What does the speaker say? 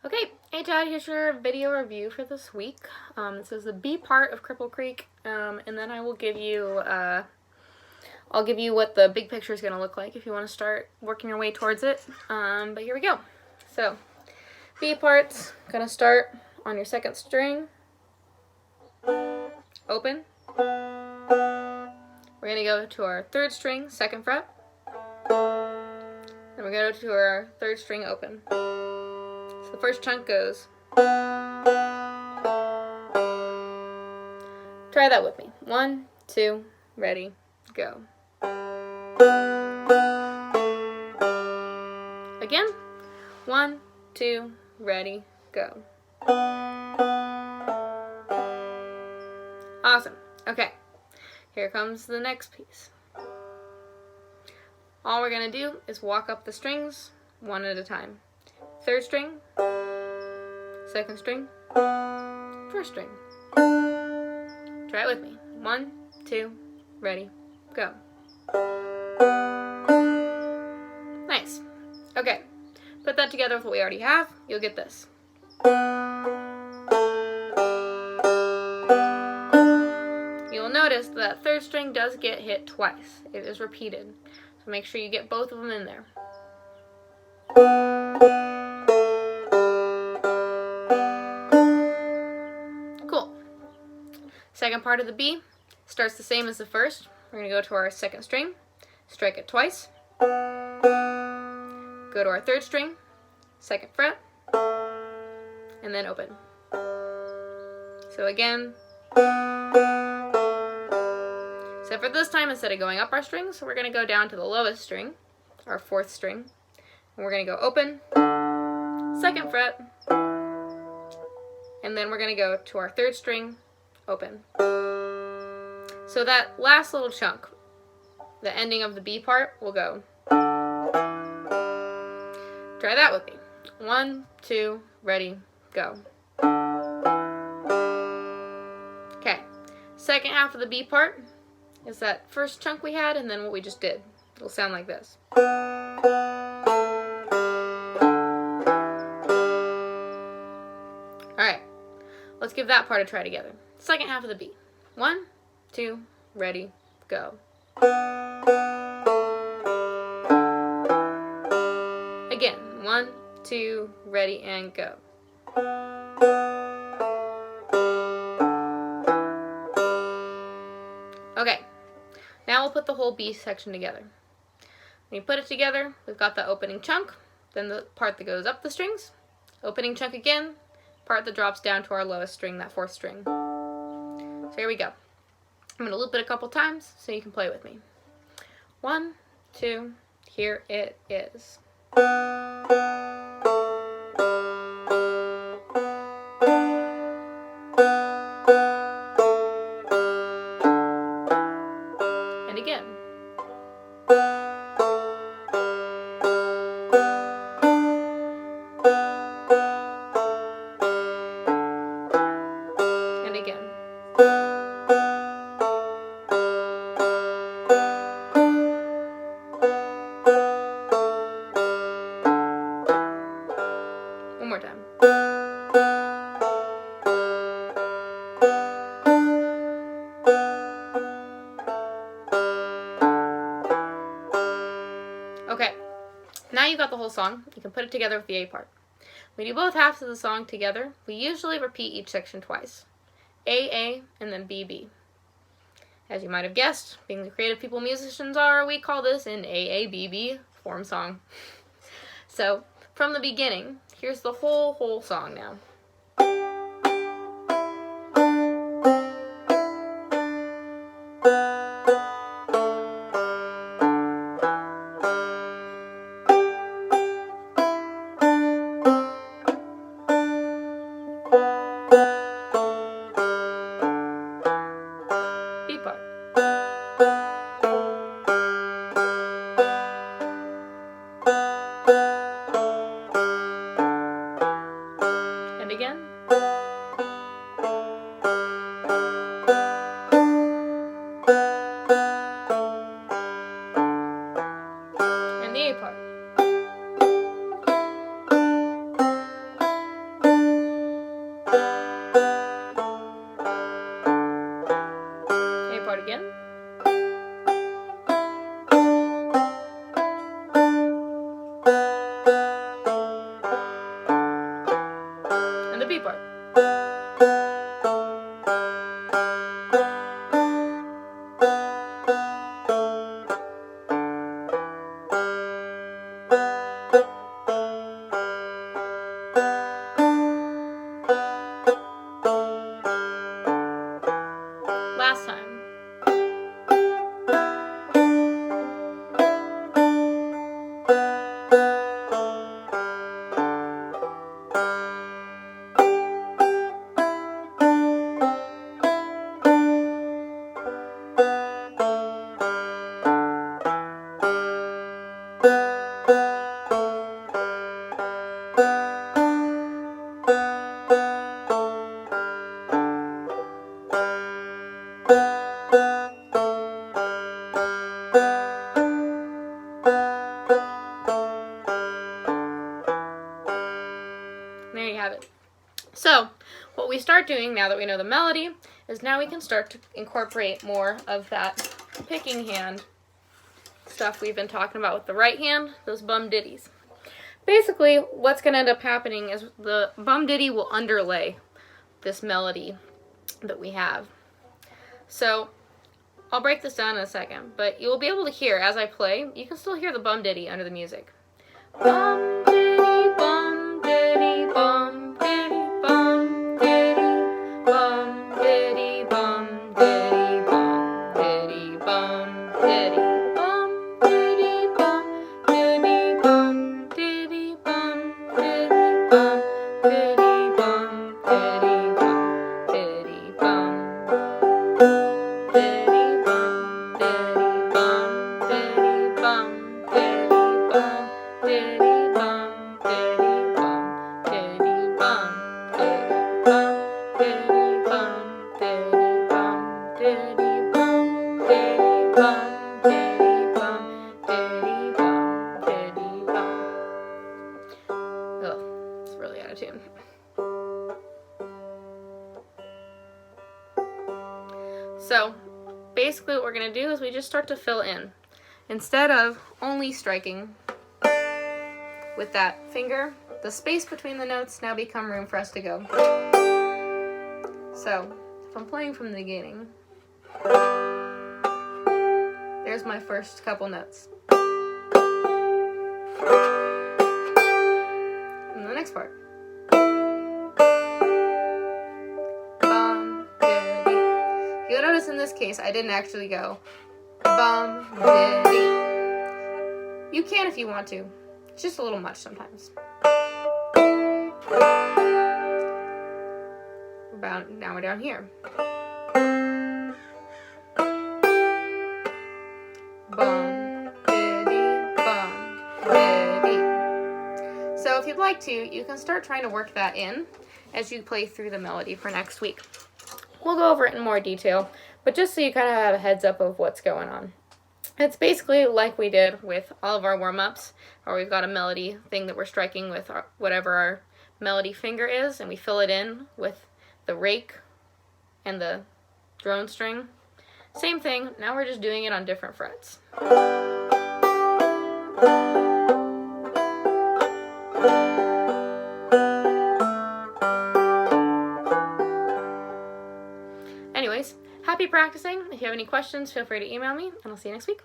Okay, hey Dad, here's your video review for this week. This is the B part of Cripple Creek, and then I will give you, I'll give you what the big picture is going to look like if you want to start working your way towards it. But here we go. So, B part's going to start on your second string, open. We're going to go to our third string, second fret. Then we're going to go to our third string, open. So the first chunk goes. Try that with me. 1, 2, ready, go. Again. 1, 2, ready, go. Awesome. Okay. Here comes the next piece. All we're going to do is walk up the strings one at a time. Third string, second string, first string. Try it with me. 1, 2, ready, go. Nice. Okay. Put that together with what we already have. You'll get this. You'll notice that third string does get hit twice. It is repeated. So make sure you get both of them in there. Cool. Second part of the B starts the same as the first. We're going to go to our second string, strike it twice, go to our third string, second fret, and then open. So again, except for this time, instead of going up our strings, we're going to go down to the lowest string, our fourth string, and we're going to go open, second fret, and then we're going to go to our third string, open. So that last little chunk, the ending of the B part, will go. Try that with me. 1, 2, ready, go. Okay, second half of the B part is that first chunk we had and then what we just did. It'll sound like this. Alright, let's give that part a try together. Second half of the B. 1, 2, ready, go. Again, 1, 2, ready, and go. Okay, now we'll put the whole B section together. When you put it together, we've got the opening chunk, then the part that goes up the strings, opening chunk again, part that drops down to our lowest string, that fourth string. So here we go. I'm going to loop it a couple times so you can play with me. 1, 2, here it is. And again. And again. One more time. Okay, now you've got the whole song. You can put it together with the A part. When you do both halves of the song together, we usually repeat each section twice. A, and then B, B. As you might have guessed, being the creative people musicians are, we call this an AABB form song. So, from the beginning, here's the whole song now. B part. And have it. So what we start doing now that we know the melody is now we can start to incorporate more of that picking hand stuff we've been talking about with the right hand, those bum ditties. Basically, what's going to end up happening is the bum ditty will underlay this melody that we have. So I'll break this down in a second, but you'll be able to hear as I play, you can still hear the bum ditty under the music. Bum ditty, bum ditty, bum ditty, bum ditty, bum ditty, bum ditty, bum ditty, bum ditty. So basically what we're going to do is we just start to fill in. Instead of only striking with that finger, the space between the notes now become room for us to go. So if I'm playing from the beginning, there's my first couple notes. And the next part. You'll notice in this case, I didn't actually go bum, diddy. You can if you want to. It's just a little much sometimes. Now we're down here. Bum, diddy, bum, diddy. So if you'd like to, you can start trying to work that in as you play through the melody for next week. We'll go over it in more detail, but just so you kind of have a heads up of what's going on. It's basically like we did with all of our warm-ups, where we've got a melody thing that we're striking with whatever our melody finger is, and we fill it in with the rake and the drone string. Same thing, now we're just doing it on different frets. Anyways, happy practicing. If you have any questions, feel free to email me, and I'll see you next week.